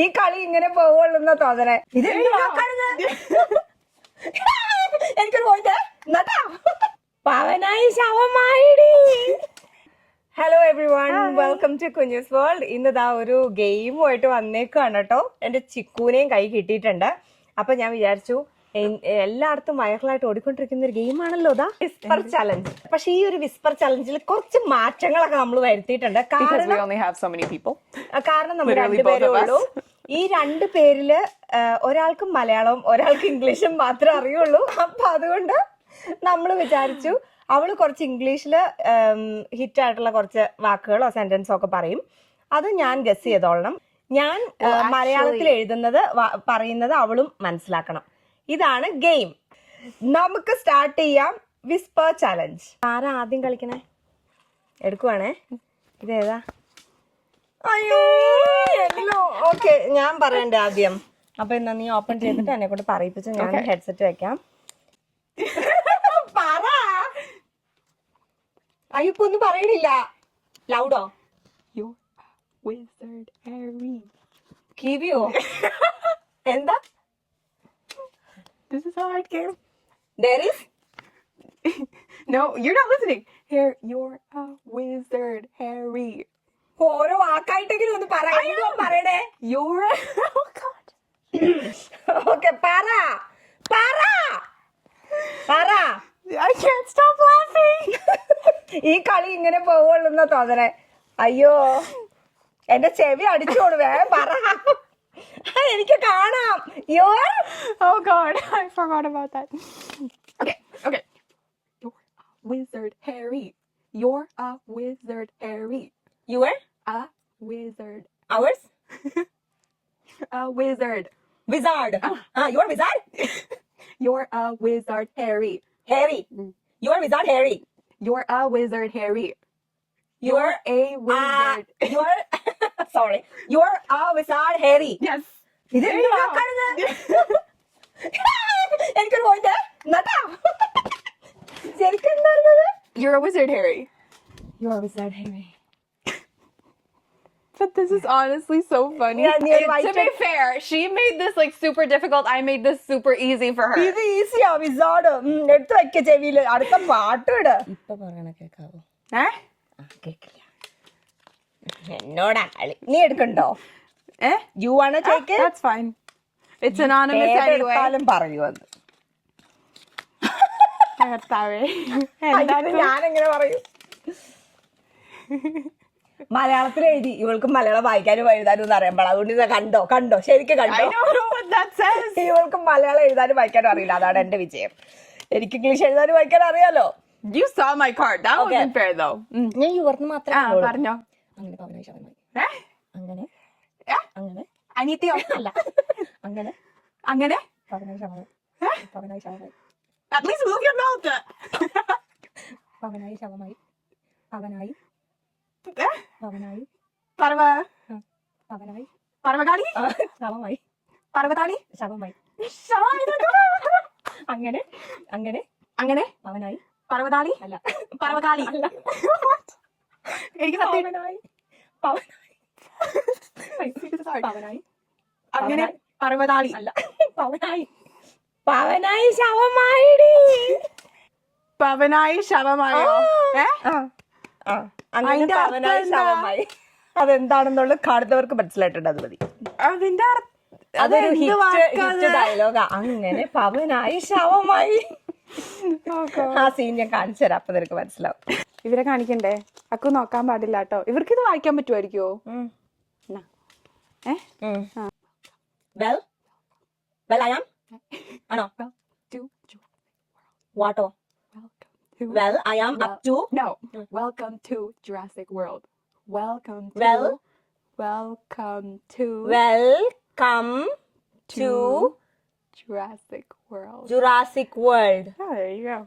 ഈ കളി ഇങ്ങനെ പോവുള്ളൂ തോന്നണേ. ഇത് എനിക്കൊരു പോയിന്റ് നട്ടാ പവനായി ശവമായിടി. Hello everyone, welcome to Kunjus world. ഇന്നിതാ ഒരു ഗെയിമുമായിട്ട് വന്നേക്കാണ് കേട്ടോ. എന്റെ ചിക്കൂനെയും കൈ കിട്ടിയിട്ടുണ്ട്. അപ്പൊ ഞാൻ വിചാരിച്ചു എല്ലായിടത്തും വൈറലായിട്ട് ഓടിക്കൊണ്ടിരിക്കുന്ന ഒരു ഗെയിമാണല്ലോ ഇതാ വിസ്പർ ചലഞ്ച്. പക്ഷെ ഈ ഒരു വിസ്പർ ചലഞ്ചിൽ കുറച്ച് മാറ്റങ്ങളൊക്കെ നമ്മൾ വരുത്തിയിട്ടുണ്ട്. കാരണം നമ്മൾ രണ്ടുപേരേ ഉള്ളൂ. ഈ രണ്ടു പേരില് ഒരാൾക്ക് മലയാളവും ഒരാൾക്ക് ഇംഗ്ലീഷും മാത്രമേ അറിയുള്ളൂ. അപ്പൊ അതുകൊണ്ട് നമ്മൾ വിചാരിച്ചു അവള് കുറച്ച് ഇംഗ്ലീഷില് ഹിറ്റ് ആയിട്ടുള്ള കുറച്ച് വാക്കുകളോ സെന്റൻസോ ഒക്കെ പറയും. അത് ഞാൻ ഗസ് ചെയ്തോളണം. ഞാൻ മലയാളത്തിൽ എഴുതുന്നത് പറയുന്നത് അവളും മനസ്സിലാക്കണം. ഇതാണ് ഗെയിം. നമുക്ക് സ്റ്റാർട്ട് ചെയ്യാം വിസ്പർ ചലഞ്ച്. ആരാ ആദ്യം കളിക്കണേ? എടുക്കുവാണേ. ഇതേതാ? അയ്യോ ഓക്കെ, ഞാൻ പറയണ്ടേ ആദ്യം? അപ്പൊ എന്നാ നീ ഓപ്പൺ ചെയ്തിട്ട് എന്നെ കൊണ്ട് പറയിപ്പിച്ച് ഞാൻ ഹെഡ്സെറ്റ് വെക്കാം. പറ. അയ്യോ ഇപ്പൊ ഒന്നും പറയണില്ല. ലൗഡോ? കിവിയോ? എന്താ? This is a hard game. There is? No, you're not listening. Here, you're a wizard, Harry. ഓരോ വാക്കായിട്ടെങ്കിലും ഒന്ന് പറയണേ. You're oh god. ഓക്കെ പറ. I can't stop laughing. ഈ കളി ഇങ്ങനെ പോവുള്ളൂ തോന്നണേ. അയ്യോ എന്റെ ചെവി അടിച്ചോളൂ. വേഗം പറ, എനിക്ക് കാണാം. Oh god, I forgot about that. Okay. You're a wizard, Harry. You're a wizard, Harry. You are A wizard. ours A wizard. wizard. You are wizard. You're a wizard, Harry. Harry. You are wizard Harry. You're a wizard, Harry. You're a wizard. You're sorry. You're a wizard Harry. Yes. ഇത് എന്ത് വാക്കാണിത്? എനിക്കൊരു point നട്ടാ. ശരിക്കും എന്തായിരുന്നത്? You're a wizard, Harry. You are wizard Harry. But this is honestly so funny. To be fair, she made this like super difficult. I made this super easy for her. ഇത് ഈസിയാ wizard. എടുത്ത് വെക്ക ചെവിയില്. അടുത്ത പാട്ട് ഇട്. ഇപ്പൊ പറയണ കേക്കാവോ? കേക്കില്ല. എന്നോടാ കളി. നീ എടുക്കണ്ടോ? You wanna take it? That's fine. It's anonymous anyway. പറയൂ അത്. ഞാൻ എങ്ങനെ പറയും? മലയാളത്തിൽ എഴുതി. ഇവൾക്ക് മലയാളം വായിക്കാനും എഴുതാനും ഒന്നും അറിയാൻ പാടില്ല. അതുകൊണ്ട് കണ്ടോ ശരിക്കും കണ്ടോ? ഇവൾക്ക് മലയാളം എഴുതാനും വായിക്കാനും അറിയില്ല. അതാണ് എന്റെ വിജയം. എനിക്ക് ഇംഗ്ലീഷ് എഴുതാനും വായിക്കാനും അറിയാലോ. You saw my card. That wasn't fair though. ഞാൻ യുവർന്ന് മാത്രമേ പറഞ്ഞോ. അങ്ങനെ പവനായി ശവമായി. അങ്ങനെ അനിയത്തിയോ? അല്ല അങ്ങനെ Pavanayi ശവമായി. Pavanayi ശവമായി. At least move your mouth. Pavanayi ശവമായി. Pavanayi Pavanayi Pavanayi പർവകാളി ശവമായി. പർവതാളി ശവമായി. അങ്ങനെ പവനായി പർവതാളി അല്ല പർവകാളി അല്ല. എനിക്ക് പവനായി പവനായി അങ്ങനെ പർവതാളി അല്ല പവനായി ശവമായിടി. പവനായി ശവമായോ? അങ്ങനെ പവനായി ശവമായി. അതെന്താണെന്നുള്ളത് കാണുന്നവർക്ക് മനസ്സിലായിട്ടുണ്ട്. അത് മതി. അതിന്റെ അതൊരു ഹിറ്റ് ഡയലോഗാ. അങ്ങനെ പവനായി ശവമായി. ആ സീൻ ഞാൻ കാണിച്ചു തരാം. അപ്പൊ നിനക്ക് മനസ്സിലാവും. ഇവരെ കാണിക്കണ്ടേ? അക്കു നോക്കാൻ പാടില്ല കേട്ടോ. ഇവർക്ക് ഇത് വായിക്കാൻ പറ്റുമായിരിക്കുമോ? Well, I am. ആണോ? വാട്ടോ? Well, I am up to. No. Welcome to Jurassic World. Welcome to. Welcome to Jurassic World. Jurassic World. Oh, there you go.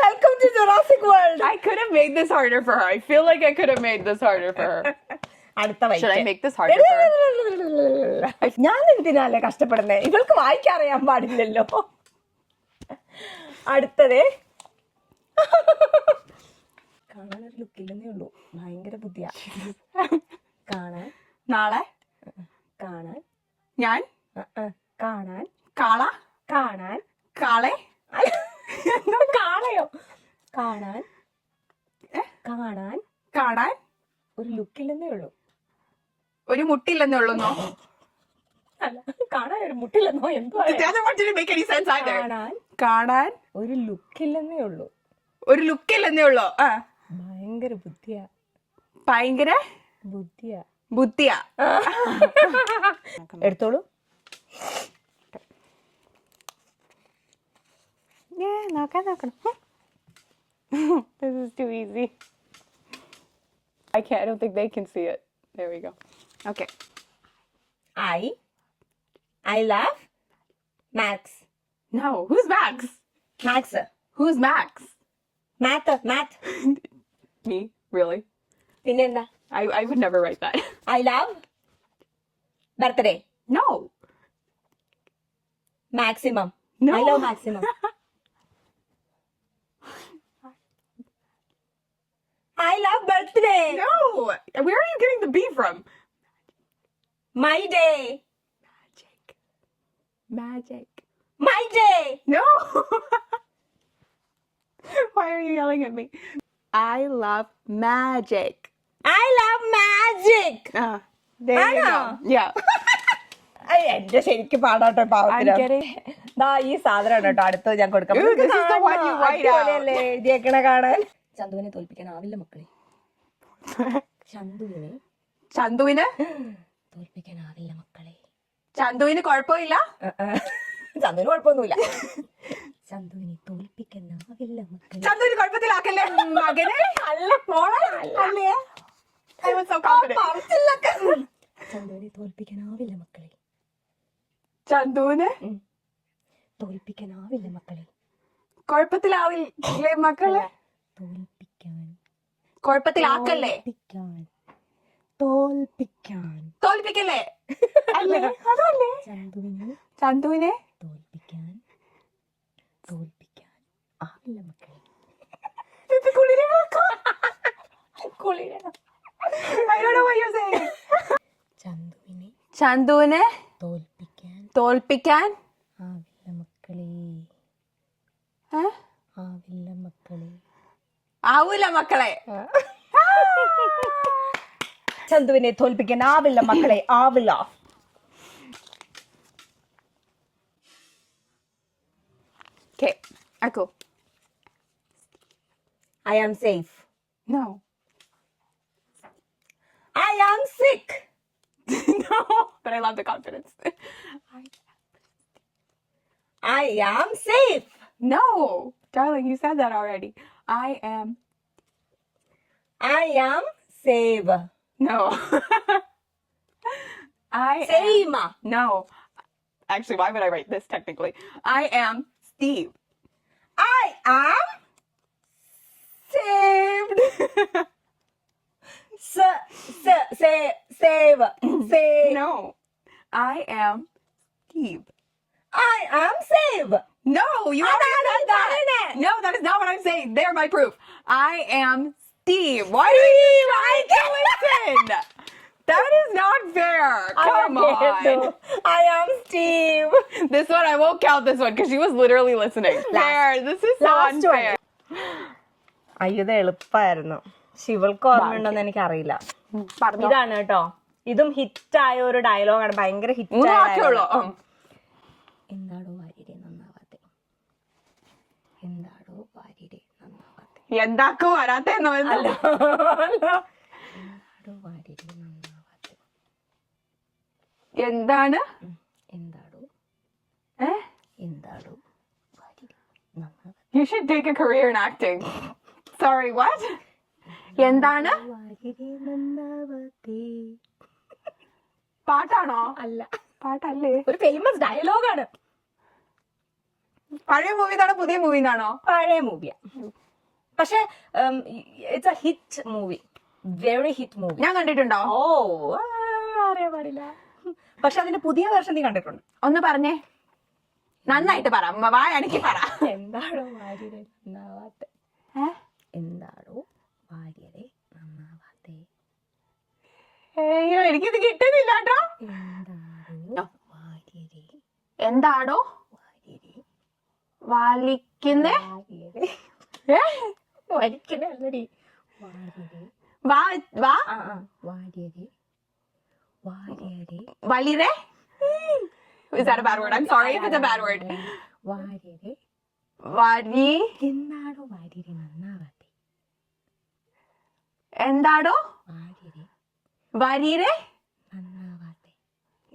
Welcome to Jurassic World. I could have made this harder for her. I feel like I could have made this harder for her. Should I make this harder for her? ഞാൻ എന്തിനാല്ലേ കഷ്ടപ്പെടുന്നേ? ഇവൾക്ക് വായിക്കാൻ അറിയാൻ പാടില്ലല്ലോ. അടുത്തതേ കാണാനൊരു ലുക്കില്ലെന്നേ ഉള്ളൂ. ഭയങ്കര ബുദ്ധിയാ കാണാൻ. നാളെ കാണാൻ. ഞാൻ. കാണാൻ. കാള. കാണാൻ. കാളെ. കാളയോ? കാണാൻ. കാണാൻ. കാണാൻ. ഒരു ലുക്കില്ലെന്നേ ഉള്ളൂ. ഒരു മുട്ടില്ലെന്നേ ഉള്ളൂന്നോ? അല്ല, കാണാൻ ഒരു മുട്ടില്ലെന്നോ എന്തോ. കാണാൻ. കാണാൻ ഒരു ലുക്കില്ലെന്നേ ഉള്ളൂ. ഒരു ലുക്കില്ലെന്നേ ഉള്ളൂ. ഭയങ്കര ബുദ്ധിയാ. ഭയങ്കര ബുദ്ധിയാ. ബുദ്ധിയാ. എടുത്തോളൂ. നോക്കണം. This is too easy. I don't think they can see it. There we go. Okay. I love Max. No, who's Max? Max. Who's Max? Math. Me? Really? പിന്നെന്താ? I would never write that. I love birthday. No. Maximum. No. I love maximum. I love birthday. No. Where are you getting the B from? My day. Magic. My day. No. Why are you yelling at me? I love magic. I love magic. There you go. Yeah. എന്റെ ശരിക്കും പാടാട്ടോ പാവത്തിന്. I'm getting. ദാ ഈ സാധനം കേട്ടോ അടുത്ത് ഞാൻ കൊടുക്കാം. Ooh, this is the one you write out. അടിപൊളിയല്ലേ എഴുതിയേക്കണ കാണാൻ. ചന്തുവിനെ തോൽപ്പിക്കാനാവില്ല മക്കളെ. ചന്തുവിനെ തോൽപ്പിക്കാനാവില്ല മക്കളെ. ചന്തുവിന് കുഴപ്പമില്ല. ചന്തുവിന് കുഴപ്പമൊന്നുമില്ല. ചന്തുവിനെ തോൽപ്പിക്കാനാവില്ല മക്കളെ. ചന്തുവിന് കുഴപ്പത്തിലാക്കല്ലേ മകനെ. അല്ല മോളെ. അല്ലേ? I was so confident. ചന്തുവിനെ തോൽപ്പിക്കാനാവില്ല മക്കളെ. ചന്തുവിന് തോൽപ്പിക്കാനാവില്ല മക്കളെ. കുഴപ്പത്തിലാവില്ലേ മക്കളെ. തോൽപ്പിക്കാൻ. കുഴപ്പത്തിലാക്കല്ലേ. തോൽപ്പിക്കല്ലേ. അല്ലേ? അതല്ലേ? ചന്തുവിനെ തോൽപ്പിക്കാൻ ആവില്ല മക്കളെ. I don't know what you're saying. ചന്തുവിനെ തോൽപ്പിക്കാൻ ആവില്ല മക്കളെ. ആവൂല മക്കളെ. ചന്തുവിനെ തോൽപ്പിക്കാൻ ആവില്ല മക്കളെ. ആവില്ല. Okay, Echo. I am safe. No. I am sick. No, but I love the confidence. I am safe. No, darling, you said that already. I am safe. no. Same. No. Actually, why would I write this technically? I am Steve. I am saved. Save. No. I am Steve. I am saved. No, you already said that. No, that is not what I'm saying. They're my proof. I am Steve. Why do you try to listen? That is not fair. Come on. I am Steve. This one, I won't count this one because she was literally listening. Fair. This is so Last unfair. അയ്യോ ഇത് എളുപ്പമായിരുന്നു. ശിവൾക്ക് ഓർമ്മയുണ്ടോന്ന് എനിക്കറിയില്ല. ഇതാണ് കേട്ടോ. ഇതും ഹിറ്റായ ഒരു ഡയലോഗാണ്. ഭയങ്കര hit. എന്താടോ വാര്യരെ നന്നാവാത്തെ. എന്താടോ വാര്യരെ നന്നാവാത്തെ. എന്താക്കോ വരാത്തെന്നോ. എന്താടോ വാര്യരെ നന്നാവാത്തെ. എന്താണ്? എന്താടോ വാര്യരെ നന്നാവാത്തെ. You should take a career in acting. Sorry, what? എന്താണ്? വാര്യരെ നന്നാവാത്തെ. പാട്ടാണോ? അല്ല, പാട്ടല്ലേ? ഒരു ഫേമസ് ഡയലോഗാണ്. പഴയ മൂവിന്നാണോ പുതിയ മൂവിന്നാണോ? പഴയ മൂവിയാ. പക്ഷെ it's A hit movie. Very hit movie. ഞാൻ കണ്ടിട്ടുണ്ടോ? അറിയാൻ പാടില്ല. പക്ഷെ അതിന്റെ പുതിയ വേർഷൻ നീ കണ്ടിട്ടുണ്ട്. ഒന്ന് പറഞ്ഞേ. നന്നായിട്ട് പറ. വായനക്ക് പറ. എന്താടോ വാര്യരെ നന്നാവാത്തെ. എന്താടോ വാര്യരെ നന്നാവാത്തെ. അയ്യോ എനിക്കിത് കിട്ടുന്നില്ല കേട്ടോ. എന്താടോ എന്താടോ വലിക്കുന്നേ വലിക്കണല്ലടി വാ വാ വലിരെ. Is that a bad word? I'm sorry if it's a bad word. വരി എന്നാടോ വാര്യരെ നന്നാവാത്തെ എന്താടോ വരിരെ നന്നാവാത്തെ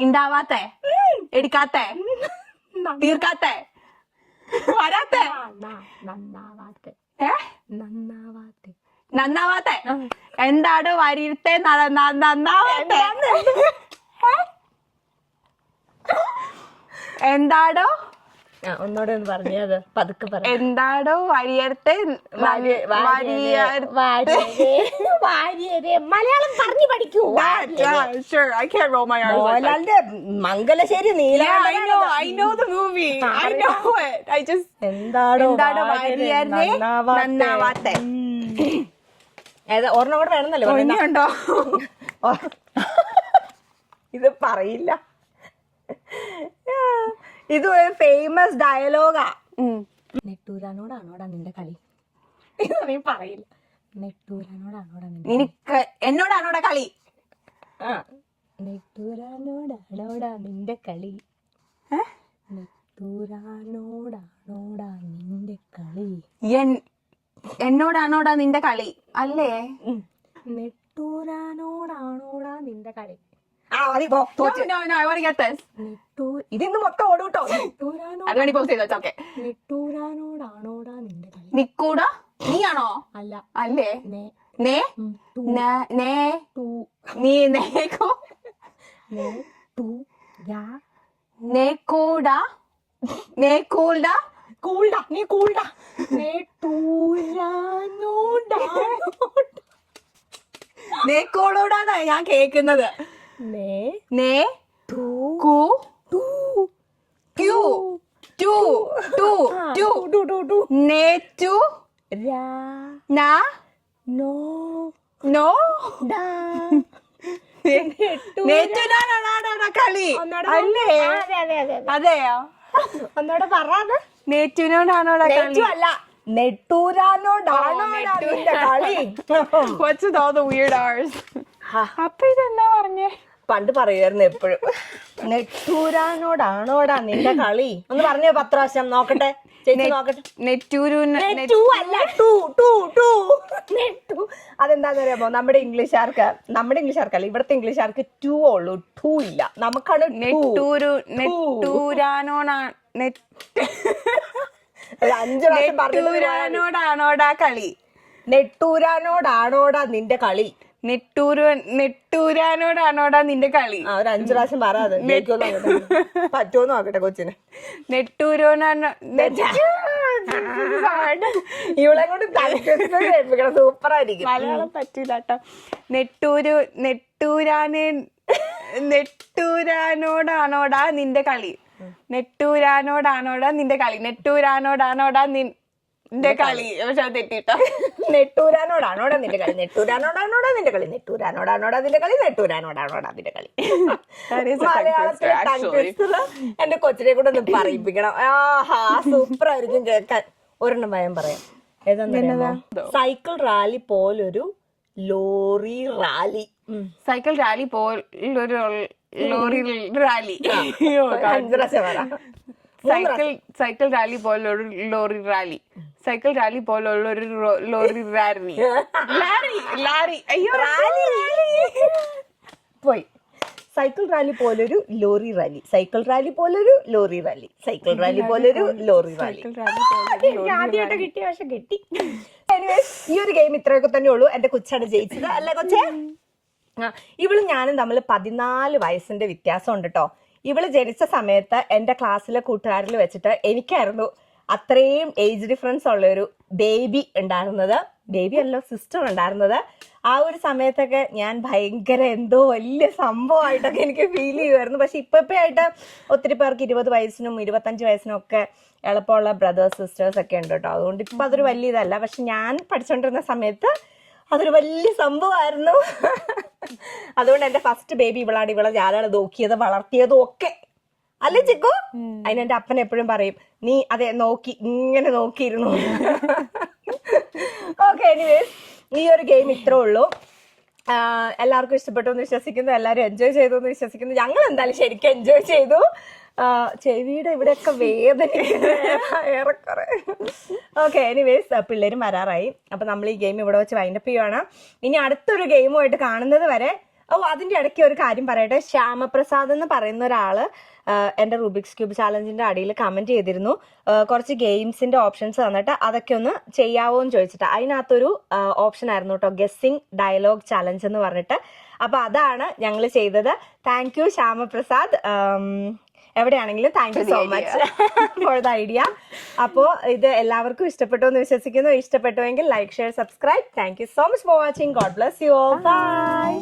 ഉണ്ടാവാത്തെ എടുക്കാത്തെ തീർക്കാത്തെ വരാത്തെ നന്നാവാത്തെ ഏ നന്നാവാത്തെ നന്നാവാത്തെ എന്താടോ വരിത്തെ നന്നാവാത്തെ എന്താടോ ഒന്നോടെ ഒന്ന് പറഞ്ഞത് പതുക്കെ പറ. എന്താടോ വരിയർത്തെ മലയാളം പറഞ്ഞു പഠിക്കൂ. Sure, I can't roll my R's like that. മോഹൻലാലിന്റെ Mangalassery Yeah, I know the movie. I know it. I just എന്താടോ വരിയർത്തെ നന്നാവാത്തെ. ഒരെണ്ണം കൂടെ വേണമെന്നല്ലേ പറയുന്നത്? ഇനിയുണ്ടോ? ഇത് പറയില്ല. ഇത് ഒരു ഫേമസ് ഡയലോഗാ. നെട്ടൂരാനോടാണോടാ നിന്റെ കളി? ഇത് നീ പറയില്ല. നെട്ടൂരാനോടാണോടാ നിനക്ക് എന്നോടാണോടാ കളി? നെട്ടൂരാനോടാണോടാ നിന്റെ കളി? നെട്ടൂരാനോടാണോടാ നിന്റെ കളി? എന്നോടാണോടാ നിന്റെ കളി അല്ലേ? നെട്ടൂരാനോടാണോടാ നിന്റെ കളി? No, I want to get this. ഇതിന്ന് മൊത്തം ഓടൂട്ടോ. അത് വേണ്ടി പോസ്റ്റ് ചെയ്തോ. ഓക്കെ. നെട്ടൂരാനോടാണോടാ നിന്റെ കളി? നിക്കൂടാ നീയാണോ? അല്ല. അല്ലേ? നേ നേ നേ നീ നേക്കോ നേക്കൂടാ നേക്കൂടാ കൂൾഡാ നീ കൂൾഡാ. നെട്ടൂരാനോടാ നേക്കോളോടാണ് ഞാൻ കേക്കുന്നത്. നേ കൂ ക്യൂ ടു ടു ടു നേറ്റു നാ നോ നോ ഡാ നേറ്റുനാണോടാ കളി അല്ലേ? അതെയോ? ഒന്നോടെ പറയാതെ. നേറ്റുനോടാണോടാ കളി? അല്ല നെട്ടൂരാനോടാണോ നിന്റെ കളി? What's with all the weird R's? അപ്പൊ ഇതെന്താ പറഞ്ഞേ? പണ്ട് പറയുമായിരുന്നു എപ്പോഴും. നെട്ടൂരാനോടാണോടാ നിന്റെ കളി ഒന്ന് പറഞ്ഞേ 10 പ്രാവശ്യം നോക്കട്ടെ. ചേച്ചി നോക്കട്ടെ. അതെന്താന്ന് അറിയാമോ? നമ്മുടെ ഇംഗ്ലീഷുകാർക്കല്ല, ഇവിടുത്തെ ഇംഗ്ലീഷുകാർക്ക് ടു ഉള്ളൂ, ടു ഇല്ല. നമുക്കാണ് നെട്ടൂരാനോടാണോടാ കളി? നെട്ടൂരാനോടാണോടാ നിന്റെ കളി? നെട്ടൂരാനോടാണോടാ നിന്റെ കളി? ഒരു 5 പ്രാവശ്യം പറയാതെ പറ്റുമോ നോക്കട്ടെ കൊച്ചിന്. ഇവളെ കൊണ്ട് സൂപ്പർ ആയിരിക്കും. മലയാളം പറ്റൂല കേട്ടോ. നെട്ടൂരാനോടാണോടാ നിന്റെ കളി? നെട്ടൂരാനോടാണോടാ നിന്റെ കളി? നെട്ടൂരാനോടാണോടാ നിന്റെ കളി? പക്ഷെ അത് തെറ്റിട്ടോ. നെട്ടൂരാനോടാണോടാ നിന്റെ കളി? നെട്ടൂരാനോടാണോടാ നിന്റെ കളി? നെട്ടൂരാനോടാണോടാ നിന്റെ കളി? നെട്ടൂരാനോടാണോടാ നിന്റെ കളി? മലയാളത്തിലെ ടങ് ട്വിസ്റ്റർ എന്റെ കൊച്ചിനെ കൂടെ ഒന്ന് പറയിപ്പിക്കണം. ആഹാ സൂപ്പർ ആയിരിക്കും കേൾക്കാൻ. ഒരെണ്ണം ഭയം പറയാം. ഏതാ? സൈക്കിൾ റാലി പോലൊരു ലോറി റാലി. സൈക്കിൾ റാലി പോലൊരു ലോറി റാലി. 5 പ്രാവശ്യം പറയാം. സൈക്കിൾ റാലി പോലൊരു ലോറി റാലി. സൈക്കിൾ റാലി പോലുള്ളൊരു ലോറി റാലി. ലാരി അയ്യോ പോയി. സൈക്കിൾ റാലി പോലൊരു ലോറി റാലി. സൈക്കിൾ റാലി പോലൊരു ലോറി റാലി. സൈക്കിൾ റാലി പോലൊരു ലോറി റാലി. ആദ്യമായിട്ട് കിട്ടിയ പക്ഷെ കിട്ടി. ഈ ഒരു ഗെയിം ഇത്രയൊക്കെ തന്നെ ഉള്ളൂ. എന്റെ കൊച്ചാണ് ജയിച്ചത് അല്ലേ കൊച്ചേ? ഇവളും ഞാനും തമ്മിൽ 14 വയസ്സിന്റെ വ്യത്യാസം ഉണ്ട് കേട്ടോ. ഇവള് ജനിച്ച സമയത്ത് എന്റെ ക്ലാസ്സിലെ കൂട്ടുകാരിൽ വെച്ചിട്ട് എനിക്കായിരുന്നു അത്രയും ഏജ് ഡിഫറൻസ് ഉള്ള ഒരു ബേബി ഉണ്ടായിരുന്നത്. ബേബി അല്ല, സിസ്റ്റർ ഉണ്ടായിരുന്നത്. ആ ഒരു സമയത്തൊക്കെ ഞാൻ ഭയങ്കര എന്തോ വലിയ സംഭവമായിട്ടൊക്കെ എനിക്ക് ഫീൽ ചെയ്യുമായിരുന്നു. പക്ഷെ ഇപ്പോഴായിട്ട് ഒത്തിരി പേർക്ക് 20 വയസ്സിനും 25 വയസ്സിനും ഒക്കെ എളുപ്പമുള്ള ബ്രദേഴ്സ് സിസ്റ്റേഴ്സ് ഒക്കെ ഉണ്ട് കേട്ടോ. അതുകൊണ്ട് ഇപ്പം അതൊരു വലിയ ഇതല്ല. പക്ഷെ ഞാൻ പഠിച്ചുകൊണ്ടിരുന്ന സമയത്ത് അതൊരു വലിയ സംഭവമായിരുന്നു. അതുകൊണ്ട് എൻ്റെ ഫസ്റ്റ് ബേബി ഇവളാണ്. ഇവളെ ഞാനാണ് നോക്കിയത് വളർത്തിയതും ഒക്കെ. അല്ലേ ചിക്കു? അതിന് എന്റെ അപ്പൻ എപ്പോഴും പറയും, നീ അതെ നോക്കി ഇങ്ങനെ നോക്കിയിരുന്നു. ഓക്കെ, എനിവേസ് ഈ ഒരു ഗെയിം ഇത്രേ ഉള്ളൂ. എല്ലാവർക്കും ഇഷ്ടപ്പെട്ടു എന്ന് വിശ്വസിക്കുന്നു, എല്ലാവരും എൻജോയ് ചെയ്തു എന്ന് വിശ്വസിക്കുന്നു. ഞങ്ങൾ എന്തായാലും ശരിക്കും എൻജോയ് ചെയ്തു. ചെവിയുടെ ഇവിടെയൊക്കെ വേദനിക്കുന്നു ഏറെക്കുറെ. ഓക്കെ, എനിവേസ് പിള്ളേരും വരാറായി. അപ്പൊ നമ്മൾ ഈ ഗെയിം ഇവിടെ വെച്ച് വൈൻഡപ്പ് ചെയ്യുവാണ്. ഇനി അടുത്തൊരു ഗെയിമുമായിട്ട് കാണുന്നത് വരെ. അതിന്റെ ഇടയ്ക്ക് ഒരു കാര്യം പറയട്ടെ. ശ്യാമപ്രസാദ് എന്ന് പറയുന്ന ഒരാള് എന്റെ റൂബിക്സ് ക്യൂബ് ചാലഞ്ചിന്റെ അടിയിൽ കമന്റ് ചെയ്തിരുന്നു, കുറച്ച് ഗെയിംസിന്റെ ഓപ്ഷൻസ് തന്നിട്ട് അതൊക്കെ ഒന്ന് ചെയ്യാവോ എന്ന് ചോദിച്ചിട്ട്. അതിനകത്തൊരു ഓപ്ഷൻ ആയിരുന്നു കേട്ടോ, ഗെസ്സിംഗ് ഡയലോഗ് ചാലഞ്ച് എന്ന് പറഞ്ഞിട്ട്. അപ്പൊ അതാണ് ഞങ്ങൾ ചെയ്തത്. Thank you Shyamaprasad. എവിടെയാണെങ്കിലും thank you so much for the idea. അപ്പോൾ ഇത് എല്ലാവർക്കും ഇഷ്ടപ്പെട്ടു എന്ന് വിശ്വസിക്കുന്നു. ഇഷ്ടപ്പെട്ടുവെങ്കിൽ like, share, subscribe. Thank you so much for watching. God bless you all. By.